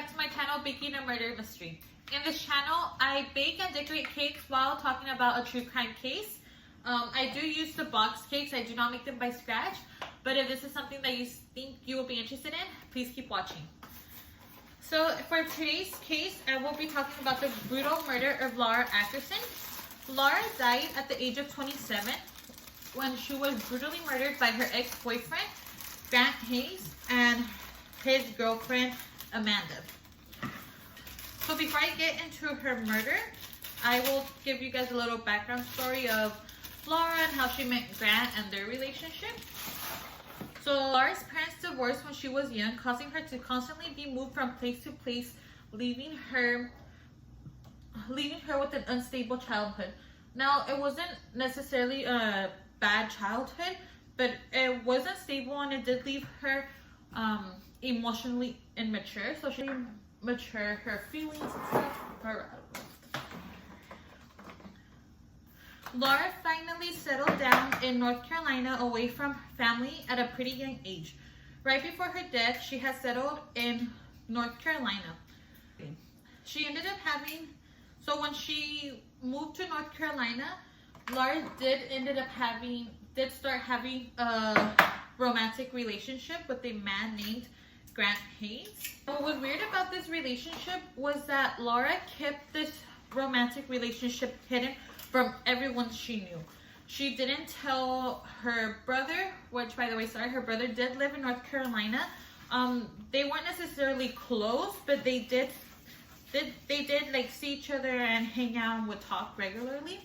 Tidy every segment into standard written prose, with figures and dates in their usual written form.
back to my channel, Baking a Murder Mystery. In this channel, I bake and decorate cakes while talking about a true crime case. I do use the box cakes. I do not make them by scratch. But if this is something that you think you will be interested in, please keep watching. So for today's case, I will be talking about the brutal murder of Laura Ackerson. Laura died at the age of 27 when she was brutally murdered by her ex-boyfriend, Grant Hayes, and his girlfriend, Amanda. So before I get into her murder, I will give you guys a little background story of Laura and how she met Grant and their relationship. So Laura's parents divorced when she was young, causing her to constantly be moved from place to place, leaving her with an unstable childhood. Now, it wasn't necessarily a bad childhood, but it was unstable and it did leave her emotionally immature. So she mature her feelings and stuff. Laura finally settled down in North Carolina away from family at a pretty young age. Right before her death, she had settled in North Carolina. She ended up so when she moved to North Carolina, Laura did start having a romantic relationship with a man named Grant Hayes. What was weird about this relationship was that Laura kept this romantic relationship hidden from everyone she knew. She didn't tell her brother, which, by the way, her brother did live in North Carolina. They weren't necessarily close, but they did like see each other and hang out and would talk regularly.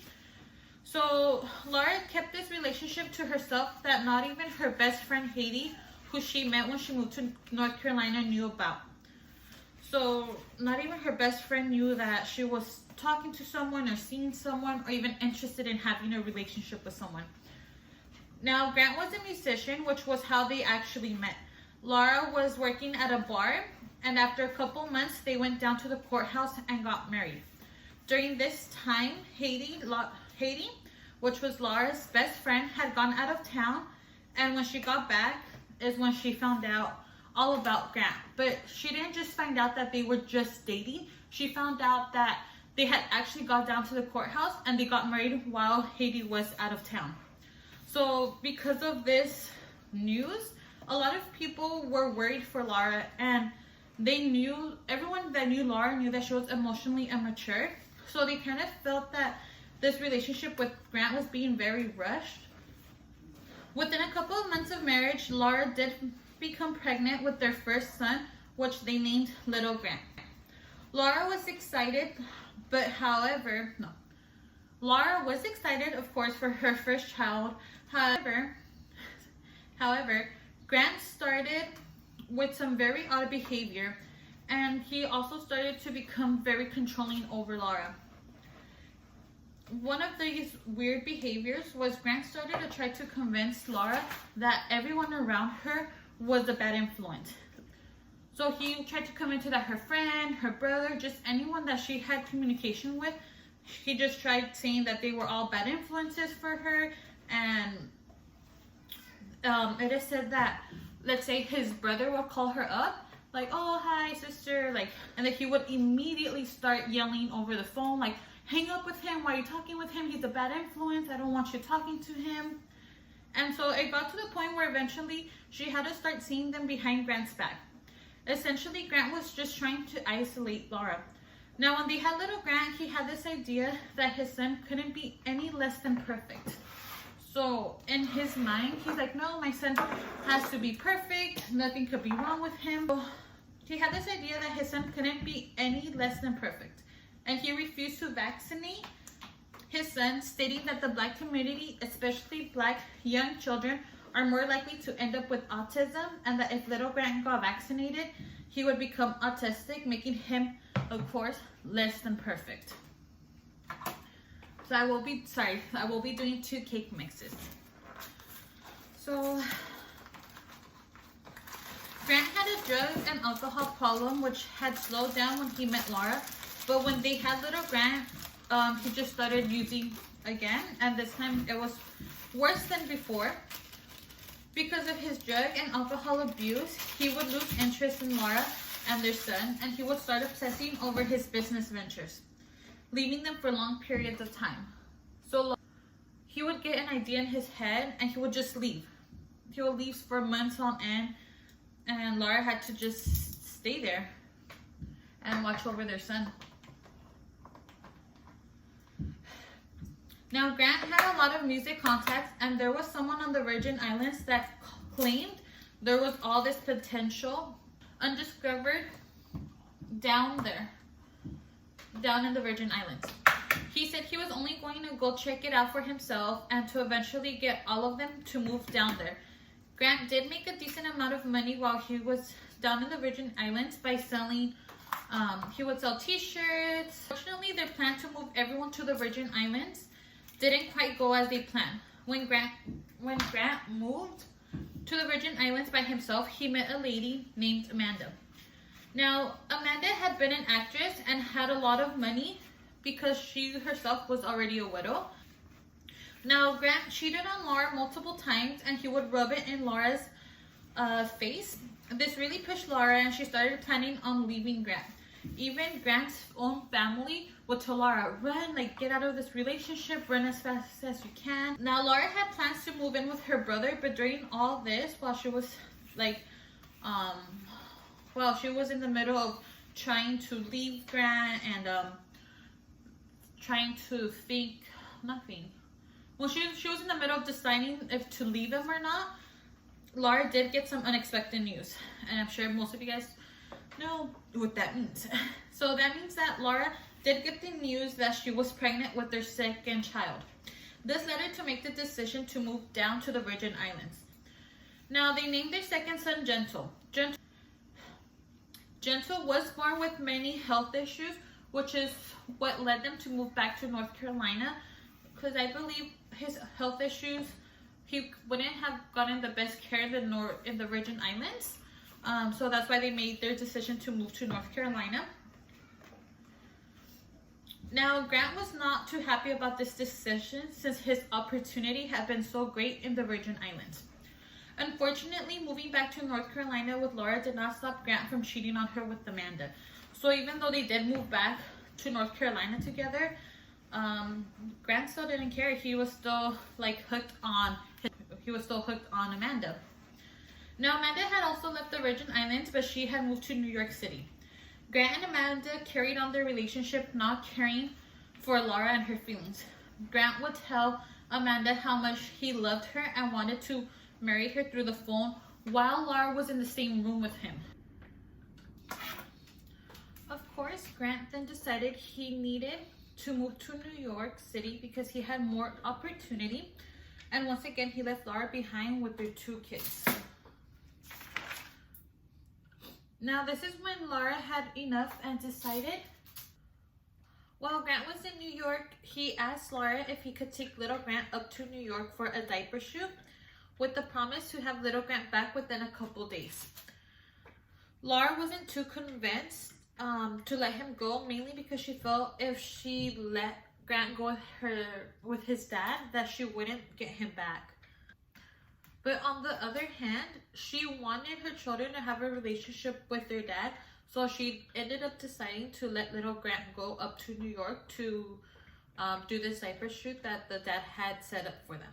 So Laura kept this relationship to herself that not even her best friend Haiti, who she met when she moved to North Carolina, knew about. So not even her best friend knew that she was talking to someone or seeing someone or even interested in having a relationship with someone. Now, Grant was a musician, which was how they actually met. Laura was working at a bar, and after a couple months, they went down to the courthouse and got married. During this time, Haiti, which was Laura's best friend, had gone out of town, and when she got back is when she found out all about Grant. But she didn't just find out that they were just dating. She found out that they had actually got down to the courthouse and they got married while Haiti was out of town. So because of this news, a lot of people were worried for Laura, and everyone that knew Laura knew that she was emotionally immature. So they kind of felt that this relationship with Grant was being very rushed. Within a couple of months of marriage, Laura did become pregnant with their first son, which they named Little Grant. Laura was excited, Laura was excited, of course, for her first child. However, Grant started with some very odd behavior, and he also started to become very controlling over Laura. One of these weird behaviors was Grant started to try to convince Laura that everyone around her was a bad influence. So he tried to convince her that her friend, her brother, just anyone that she had communication with, he just tried saying that they were all bad influences for her. And it is said that, let's say his brother would call her up, like, "Oh, hi, sister," and then he would immediately start yelling over the phone, like, "Hang up with him. Why are you talking with him? He's a bad influence. I don't want you talking to him." And so it got to the point where eventually she had to start seeing them behind Grant's back. Essentially, Grant was just trying to isolate Laura. Now, when they had little Grant, he had this idea that his son couldn't be any less than perfect. So in his mind, he's like, "No, my son has to be perfect. Nothing could be wrong with him." So he had this idea that his son couldn't be any less than perfect. And he refused to vaccinate his son, stating that the Black community, especially Black young children, are more likely to end up with autism, and that if little Grant got vaccinated, he would become autistic, making him, of course, less than perfect. So I will be doing 2 cake mixes. So Grant had a drug and alcohol problem, which had slowed down when he met Laura, but when they had little Grant, he just started using again, and this time it was worse than before. Because of his drug and alcohol abuse, he would lose interest in Laura and their son, and he would start obsessing over his business ventures, leaving them for long periods of time. So he would get an idea in his head and he would just leave. He would leave for months on end, and Laura had to just stay there and watch over their son. Now, Grant had a lot of music contacts, and there was someone on the Virgin Islands that claimed there was all this potential undiscovered down there, down in the Virgin Islands. He said he was only going to go check it out for himself and to eventually get all of them to move down there. Grant did make a decent amount of money while he was down in the Virgin Islands by selling, he would sell t-shirts. Fortunately, their plan to move everyone to the Virgin Islands didn't quite go as they planned. When Grant moved to the Virgin Islands by himself, he met a lady named Amanda. Now, Amanda had been an actress and had a lot of money because she herself was already a widow. Now, Grant cheated on Laura multiple times, and he would rub it in Laura's face. This really pushed Laura, and she started planning on leaving Grant. Even Grant's own family would tell Laura, run, like, get out of this relationship, run as fast as you can. Now, Laura had plans to move in with her brother, but during all this, while she was like, she was in the middle of trying to leave Grant and trying to think, well, she was in the middle of deciding if to leave him or not. Laura did get some unexpected news, and I'm sure most of you guys know what that means. So that means that Laura did get the news that she was pregnant with their second child. This led her to make the decision to move down to the Virgin Islands. Now, they named their second son Gentle. Gentle was born with many health issues, which is what led them to move back to North Carolina, because I believe his health issues, he wouldn't have gotten the best care in the Virgin Islands. So that's why they made their decision to move to North Carolina. Now, Grant was not too happy about this decision since his opportunity had been so great in the Virgin Islands. Unfortunately, moving back to North Carolina with Laura did not stop Grant from cheating on her with Amanda. So even though they did move back to North Carolina together, Grant still didn't care. He was still hooked on Amanda. Now, Amanda had also left the Virgin Islands, but she had moved to New York City. Grant and Amanda carried on their relationship, not caring for Laura and her feelings. Grant would tell Amanda how much he loved her and wanted to marry her through the phone while Laura was in the same room with him. Of course, Grant then decided he needed to move to New York City because he had more opportunity. And once again, he left Laura behind with their 2 kids. Now, this is when Laura had enough and decided, while Grant was in New York, he asked Laura if he could take little Grant up to New York for a diaper shoot with the promise to have little Grant back within a couple days. Laura wasn't too convinced to let him go, mainly because she felt if she let Grant go with his dad, that she wouldn't get him back. But on the other hand, she wanted her children to have a relationship with their dad, so she ended up deciding to let little Grant go up to New York to do this diaper shoot that the dad had set up for them.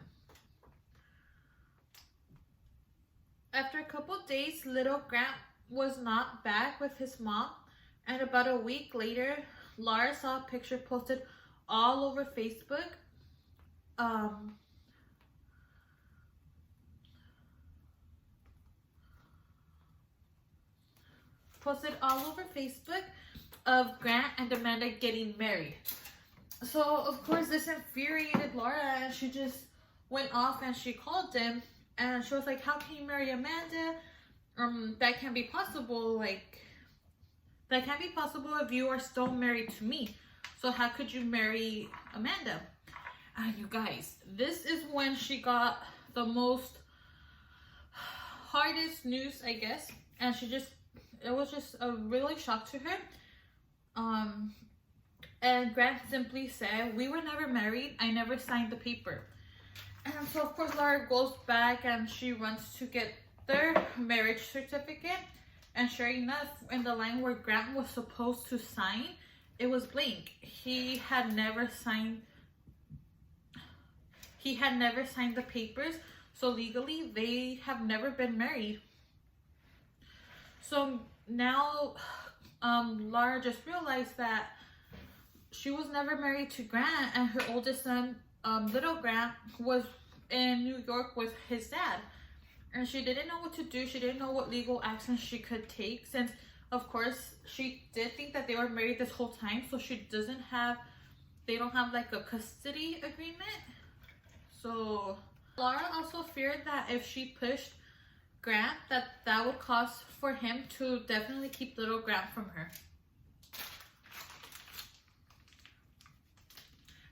After a couple days, little Grant was not back with his mom, and about a week later, Laura saw a picture posted all over Facebook. Of Grant and Amanda getting married. So of course this infuriated Laura, and she just went off and she called them, and she was like, how can you marry Amanda? That can't be possible. That can't be possible if you are still married to me. So how could you marry Amanda? And you guys, this is when she got the most hardest news, I guess. And it was just a really shock to her. And Grant simply said, we were never married. I never signed the paper. And so of course Laura goes back and she runs to get their marriage certificate. And sure enough, in the line where Grant was supposed to sign, it was blank. He had never signed the papers, so legally they have never been married. So now Laura just realized that she was never married to Grant, and her oldest son, little Grant, was in New York with his dad. And she didn't know what to do. She didn't know what legal action she could take, since of course she did think that they were married this whole time, so they don't have like a custody agreement. So Laura also feared that if she pushed Grant, that would cause for him to definitely keep little Grant from her.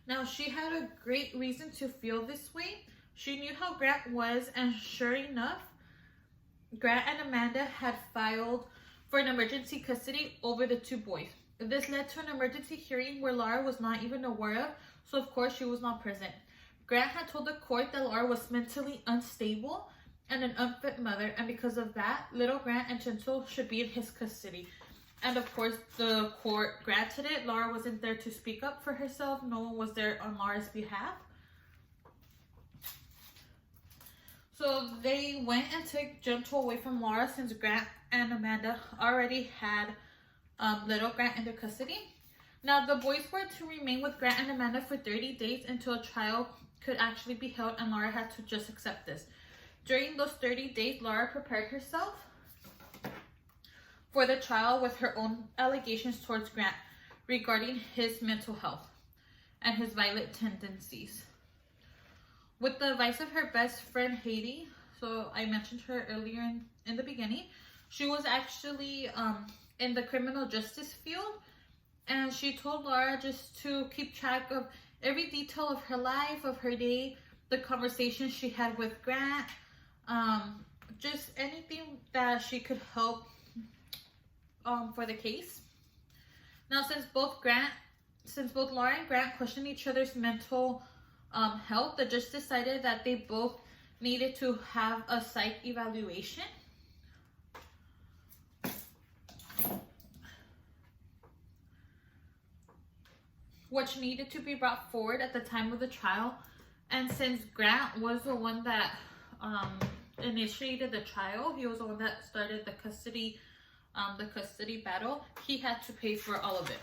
Now, she had a great reason to feel this way. She knew how Grant was, and sure enough, Grant and Amanda had filed for an emergency custody over the two boys. This led to an emergency hearing where Laura was not even aware of, so of course she was not present. Grant had told the court that Laura was mentally unstable and an unfit mother, and because of that, little Grant and Chinto should be in his custody. And of course, the court granted it. Laura wasn't there to speak up for herself. No one was there on Laura's behalf. So they went and took Chinto away from Laura, since Grant and Amanda already had little Grant in their custody. Now, the boys were to remain with Grant and Amanda for 30 days until a trial could actually be held, and Laura had to just accept this. During those 30 days, Laura prepared herself for the trial with her own allegations towards Grant regarding his mental health and his violent tendencies. With the advice of her best friend Haiti, so I mentioned her earlier in the beginning, she was actually in the criminal justice field, and she told Laura just to keep track of every detail of her life, of her day, the conversations she had with Grant, just anything that she could help for the case. Now, since both Laura and Grant questioned each other's mental health, the judge decided that they both needed to have a psych evaluation. Which needed to be brought forward at the time of the trial. And since Grant was the one that initiated the trial, he was the one that started the custody battle, he had to pay for all of it.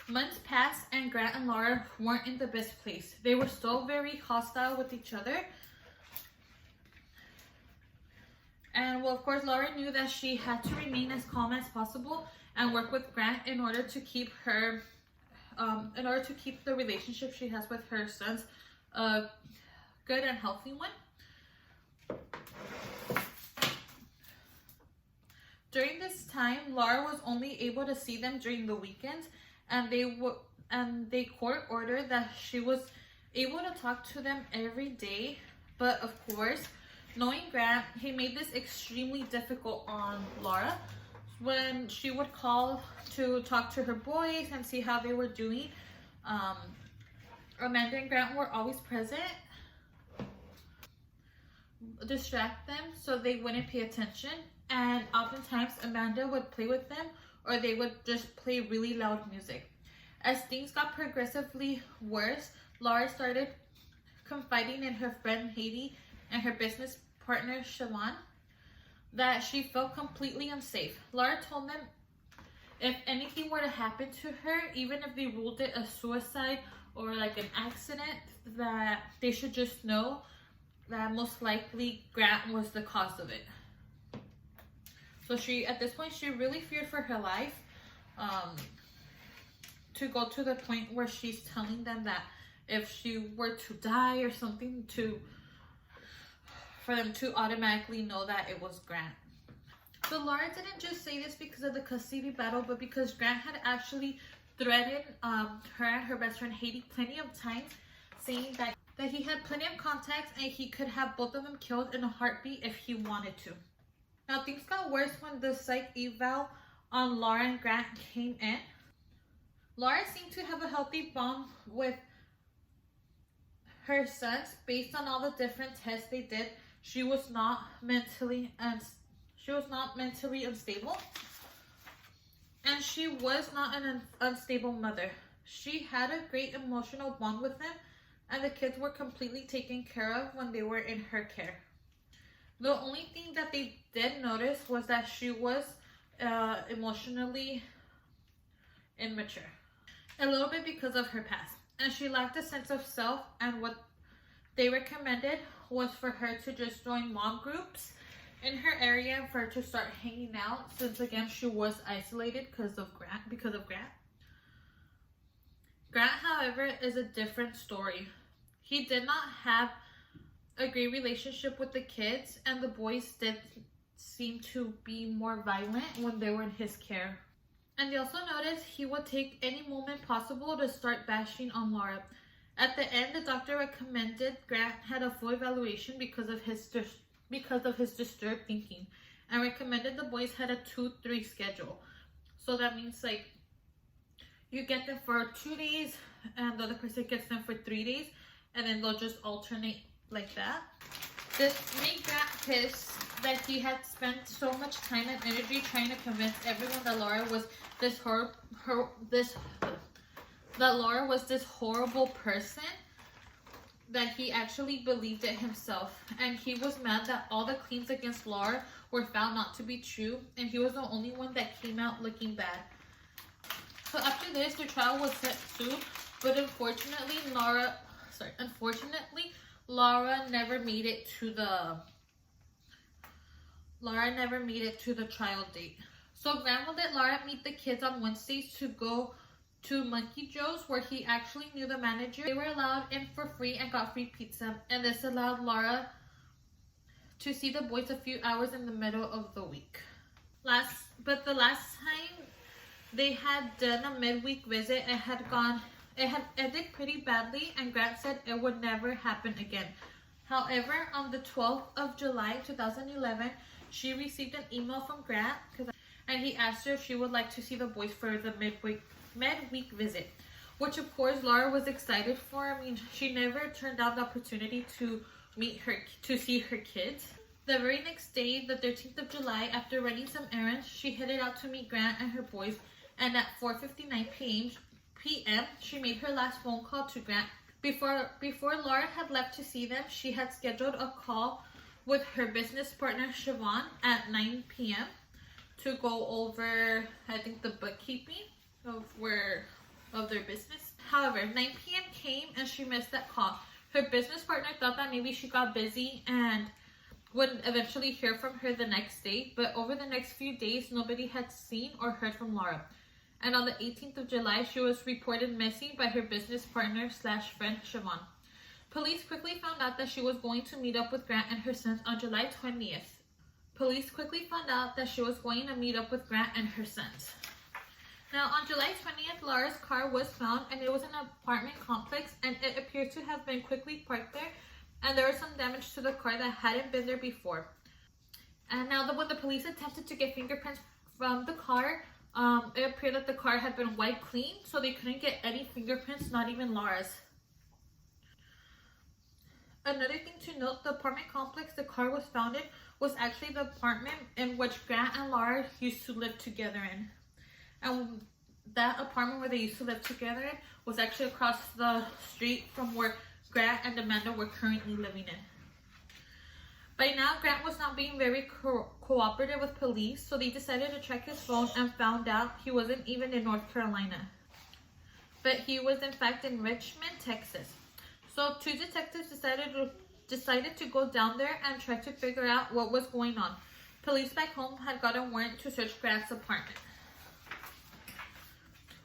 Months passed, and Grant and Laura weren't in the best place. They were still very hostile with each other. And well, of course, Laura knew that she had to remain as calm as possible and work with Grant in order to keep the relationship she has with her sons a good and healthy one. During this time, Laura was only able to see them during the weekends, and they court ordered that she was able to talk to them every day. But of course, knowing Grant, he made this extremely difficult on Laura. When she would call to talk to her boys and see how they were doing, Amanda and Grant were always present, distract them so they wouldn't pay attention. And oftentimes Amanda would play with them, or they would just play really loud music. As things got progressively worse, Laura started confiding in her friend Haiti and her business partner Shalon that she felt completely unsafe. Laura told them if anything were to happen to her, even if they ruled it a suicide or like an accident, that they should just know that most likely Grant was the cause of it. So at this point, she really feared for her life, to go to the point where she's telling them that if she were to die or something, for them to automatically know that it was Grant. So Laura didn't just say this because of the custody battle, but because Grant had actually threatened her and her best friend Haiti plenty of times, saying that he had plenty of contacts and he could have both of them killed in a heartbeat if he wanted to. Now, things got worse when the psych eval on Laura and Grant came in. Laura seemed to have a healthy bond with her sons. Based on all the different tests they did, she was not mentally She was not mentally unstable. And she was not an unstable mother. She had a great emotional bond with him, and the kids were completely taken care of when they were in her care. The only thing that they did notice was that she was emotionally immature. A little bit because of her past. And she lacked a sense of self, and what they recommended was for her to just join mom groups in her area and for her to start hanging out, since again she was isolated because of Grant. Grant, however, is a different story. He did not have a great relationship with the kids, and the boys did seem to be more violent when they were in his care. And they also noticed he would take any moment possible to start bashing on Laura. At the end, the doctor recommended Grant had a full evaluation because of his disturbed thinking, and recommended the boys had a 2-3 schedule. So that means like you get them for 2 days and the other person gets them for 3 days, and then they'll just alternate like that. This made Grant pissed that he had spent so much time and energy trying to convince everyone that Laura was this horrible person, that he actually believed it himself. And he was mad that all the claims against Laura were found not to be true, and he was the only one that came out looking bad. So after this, the trial was set soon, but unfortunately Laura never made it to the trial date. So Grant would let Laura meet the kids on Wednesdays to go to Monkey Joe's, where he actually knew the manager. They were allowed in for free and got free pizza, and this allowed Laura to see the boys a few hours in the middle of the week. But the last time they had done a midweek visit, it had ended pretty badly, and Grant said it would never happen again. However, on the 12th of July 2011, she received an email from Grant, and he asked her if she would like to see the boys for the midweek visit, which of course Laura was excited for. I mean, she never turned down the opportunity to see her kids. The very next day, the 13th of July, after running some errands, she headed out to meet Grant and her boys, and at 4:59 p.m. she made her last phone call to Grant. Before Laura had left to see them, she had scheduled a call with her business partner Siobhan at 9 p.m. to go over, I think, the bookkeeping of their business. However, 9 p.m. came and she missed that call. Her business partner thought that maybe she got busy and would eventually hear from her the next day, but over the next few days, nobody had seen or heard from Laura. And on the 18th of July, she was reported missing by her business partner / friend Siobhan. Police quickly found out that she was going to meet up with Grant and her sons on July 20th. Now, on July 20th, Laura's car was found, and it was an apartment complex, and it appeared to have been quickly parked there, and there was some damage to the car that hadn't been there before. And now when the police attempted to get fingerprints from the car, it appeared that the car had been wiped clean, so they couldn't get any fingerprints, not even Laura's. Another thing to note, the apartment complex the car was found in was actually the apartment in which Grant and Laura used to live together in. And that apartment where they used to live together in was actually across the street from where Grant and Amanda were currently living in. By now, Grant was not being very cooperative with police, so they decided to check his phone and found out he wasn't even in North Carolina, but he was in fact in Richmond, Texas. So 2 detectives decided to go down there and try to figure out what was going on. Police back home had got a warrant to search Grant's apartment.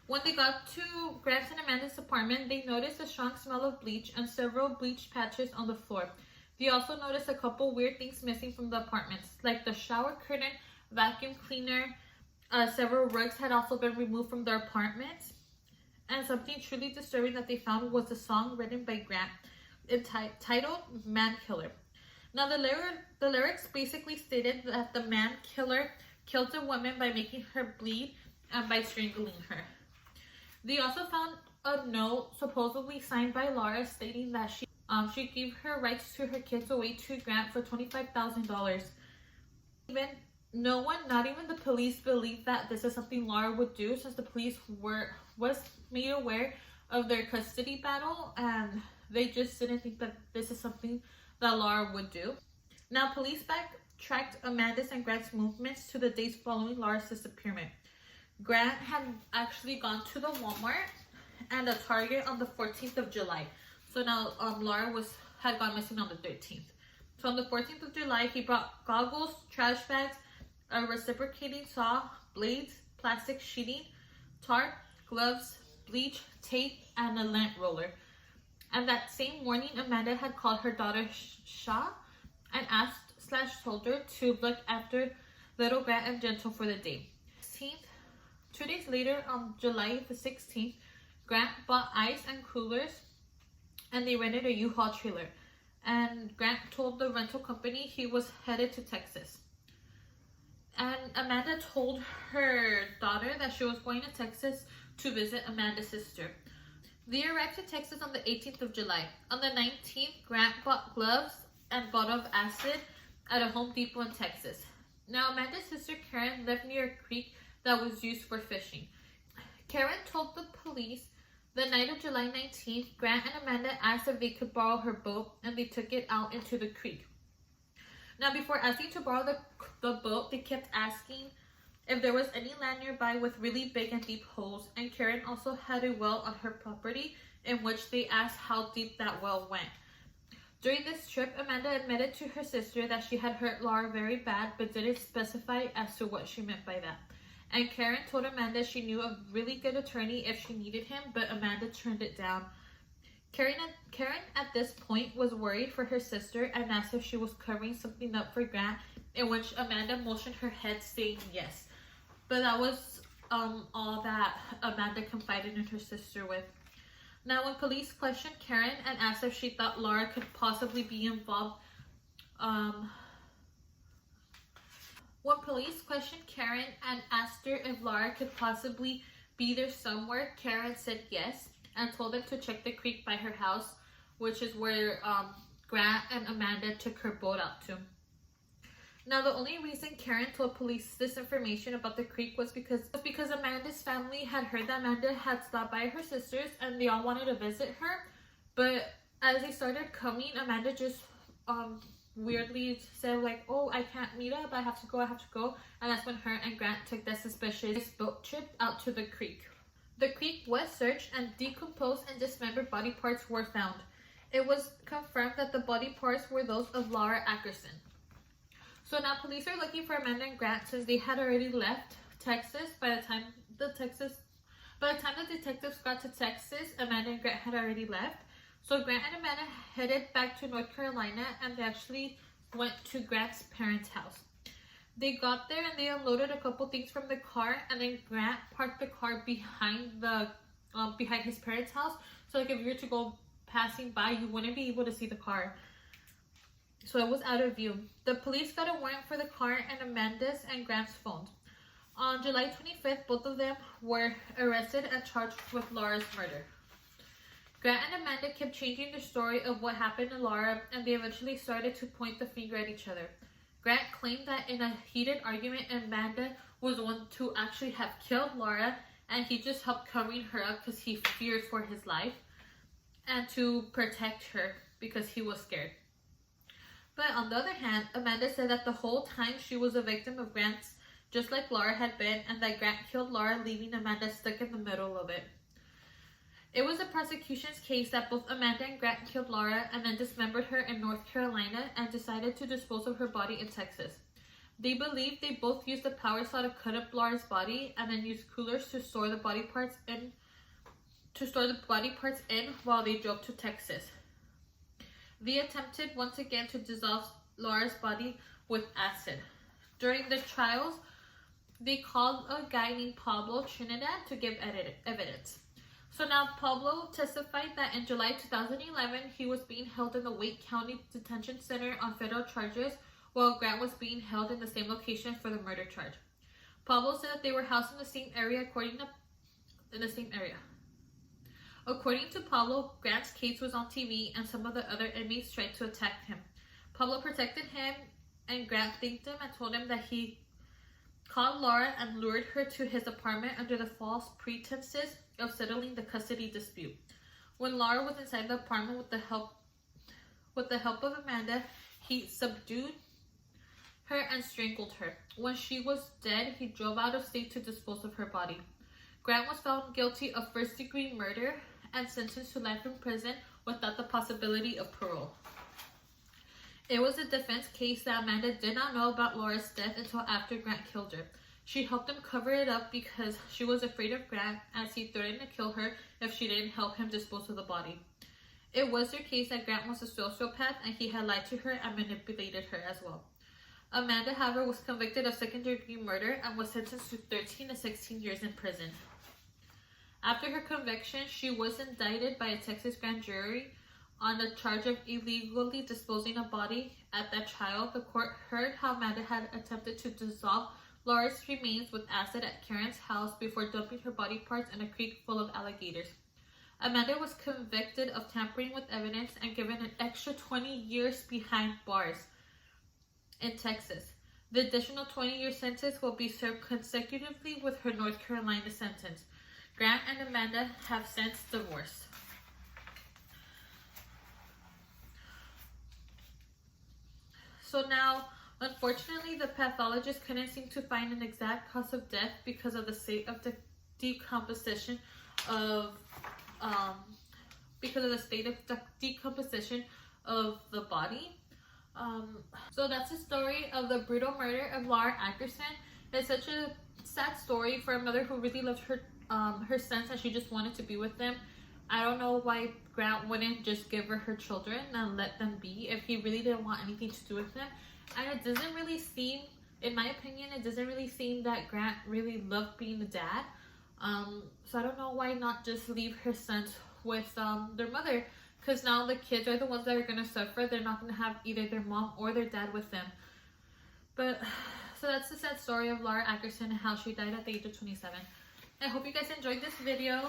When they got to Grant's and Amanda's apartment, they noticed a strong smell of bleach and several bleach patches on the floor. They also noticed a couple weird things missing from the apartments, like the shower curtain, vacuum cleaner. Several rugs had also been removed from their apartments. And something truly disturbing that they found was a song written by Grant entitled Man Killer. Now, the lyrics basically stated that the man killer killed a woman by making her bleed and by strangling her. They also found a note supposedly signed by Laura stating that she gave her rights to her kids away to Grant for $25,000. No one, not even the police, believed that this is something Laura would do, since the police was made aware of their custody battle, and they just didn't think that this is something that Laura would do. Now, police backtracked Amanda's and Grant's movements to the days following Laura's disappearance. Grant had actually gone to the Walmart and a Target on the 14th of July. So now Laura had gone missing on the 13th. So on the 14th of July, he brought goggles, trash bags, a reciprocating saw, blades, plastic sheeting, tarp, gloves, bleach, tape, and a lint roller. And that same morning, Amanda had called her daughter Shaw and asked/told her to look after little Grant and Gentle for the day. 2 days later, on July the 16th, Grant bought ice and coolers, and they rented a U-Haul trailer. And Grant told the rental company he was headed to Texas. And Amanda told her daughter that she was going to Texas to visit Amanda's sister. They arrived in Texas on the 18th of July. On the 19th, Grant bought gloves and bottle of acid at a Home Depot in Texas. Now, Amanda's sister Karen lived near a creek that was used for fishing. Karen told the police the night of July 19th, Grant and Amanda asked if they could borrow her boat, and they took it out into the creek. Now, before asking to borrow the boat, they kept asking if there was any land nearby with really big and deep holes, and Karen also had a well on her property in which they asked how deep that well went. During this trip, Amanda admitted to her sister that she had hurt Laura very bad, but didn't specify as to what she meant by that. And Karen told Amanda she knew a really good attorney if she needed him, but Amanda turned it down. Karen at this point was worried for her sister and asked if she was covering something up for Grant, in which Amanda motioned her head saying yes. But that was all that Amanda confided in her sister with. Now, when police questioned Karen and asked if she thought Laura could possibly be involved, when police questioned Karen and asked her if Laura could possibly be there somewhere, Karen said yes and told them to check the creek by her house, which is where Grant and Amanda took her boat out to. Now, the only reason Karen told police this information about the creek was because Amanda's family had heard that Amanda had stopped by her sister's and they all wanted to visit her. But as they started coming, Amanda just weirdly said like, "Oh, I can't meet up, I have to go." And that's when her and Grant took that suspicious boat trip out to the creek. The creek was searched and decomposed and dismembered body parts were found. It was confirmed that the body parts were those of Laura Ackerson. So now police are looking for Amanda and Grant since they had already left Texas. By the time the detectives got to Texas, Amanda and Grant had already left. So Grant and Amanda headed back to North Carolina, and they actually went to Grant's parents' house. They got there and they unloaded a couple things from the car, and then Grant parked the car behind his parents' house. So like if you were to go passing by, you wouldn't be able to see the car. So it was out of view. The police got a warrant for the car and Amanda's and Grant's phones. On July 25th, both of them were arrested and charged with Laura's murder. Grant and Amanda kept changing the story of what happened to Laura, and they eventually started to point the finger at each other. Grant claimed that in a heated argument, Amanda was the one to actually have killed Laura, and he just helped covering her up because he feared for his life and to protect her because he was scared. But on the other hand, Amanda said that the whole time she was a victim of Grant's, just like Laura had been, and that Grant killed Laura, leaving Amanda stuck in the middle of it. It was the prosecution's case that both Amanda and Grant killed Laura and then dismembered her in North Carolina and decided to dispose of her body in Texas. They believed they both used the power saw to cut up Laura's body and then used coolers to store the body parts in while they drove to Texas. They attempted once again to dissolve Laura's body with acid. During the trials, they called a guy named Pablo Trinidad to give evidence. So now Pablo testified that in July 2011, he was being held in the Wake County Detention Center on federal charges, while Grant was being held in the same location for the murder charge. Pablo said that they were housed in the same area. According to Pablo, Grant's case was on TV and some of the other inmates tried to attack him. Pablo protected him, and Grant thanked him and told him that he called Laura and lured her to his apartment under the false pretenses of settling the custody dispute. When Laura was inside the apartment with the help of Amanda, he subdued her and strangled her. When she was dead, he drove out of state to dispose of her body. Grant was found guilty of first-degree murder and sentenced to life in prison without the possibility of parole. It was a defense case that Amanda did not know about Laura's death until after Grant killed her. She helped him cover it up because she was afraid of Grant, as he threatened to kill her if she didn't help him dispose of the body. It was their case that Grant was a sociopath and he had lied to her and manipulated her as well. Amanda, however, was convicted of second-degree murder and was sentenced to 13 to 16 years in prison. After her conviction, she was indicted by a Texas grand jury on the charge of illegally disposing of body. At that trial, the court heard how Amanda had attempted to dissolve Laura's remains with acid at Karen's house before dumping her body parts in a creek full of alligators. Amanda was convicted of tampering with evidence and given an extra 20 years behind bars in Texas. The additional 20-year sentence will be served consecutively with her North Carolina sentence. Grant and Amanda have since divorced. So now, unfortunately, the pathologist couldn't seem to find an exact cause of death because of the state of decomposition of the body. So that's the story of the brutal murder of Laura Ackerson. It's such a sad story for a mother who really loved her sons and she just wanted to be with them. I don't know why Grant wouldn't just give her children and let them be if he really didn't want anything to do with them. And it doesn't really seem, in my opinion, it doesn't really seem that Grant really loved being a dad. So I don't know why not just leave her sons with their mother, because now the kids are the ones that are going to suffer. They're not going to have either their mom or their dad with them. But so that's the sad story of Laura Ackerson and how she died at the age of 27. I hope you guys enjoyed this video.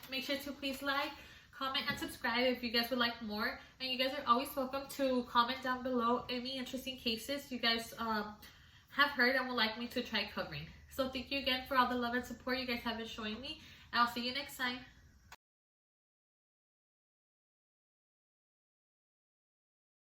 Make sure to please like, comment, and subscribe if you guys would like more. And you guys are always welcome to comment down below any interesting cases you guys have heard and would like me to try covering. So thank you again for all the love and support you guys have been showing me. And I'll see you next time.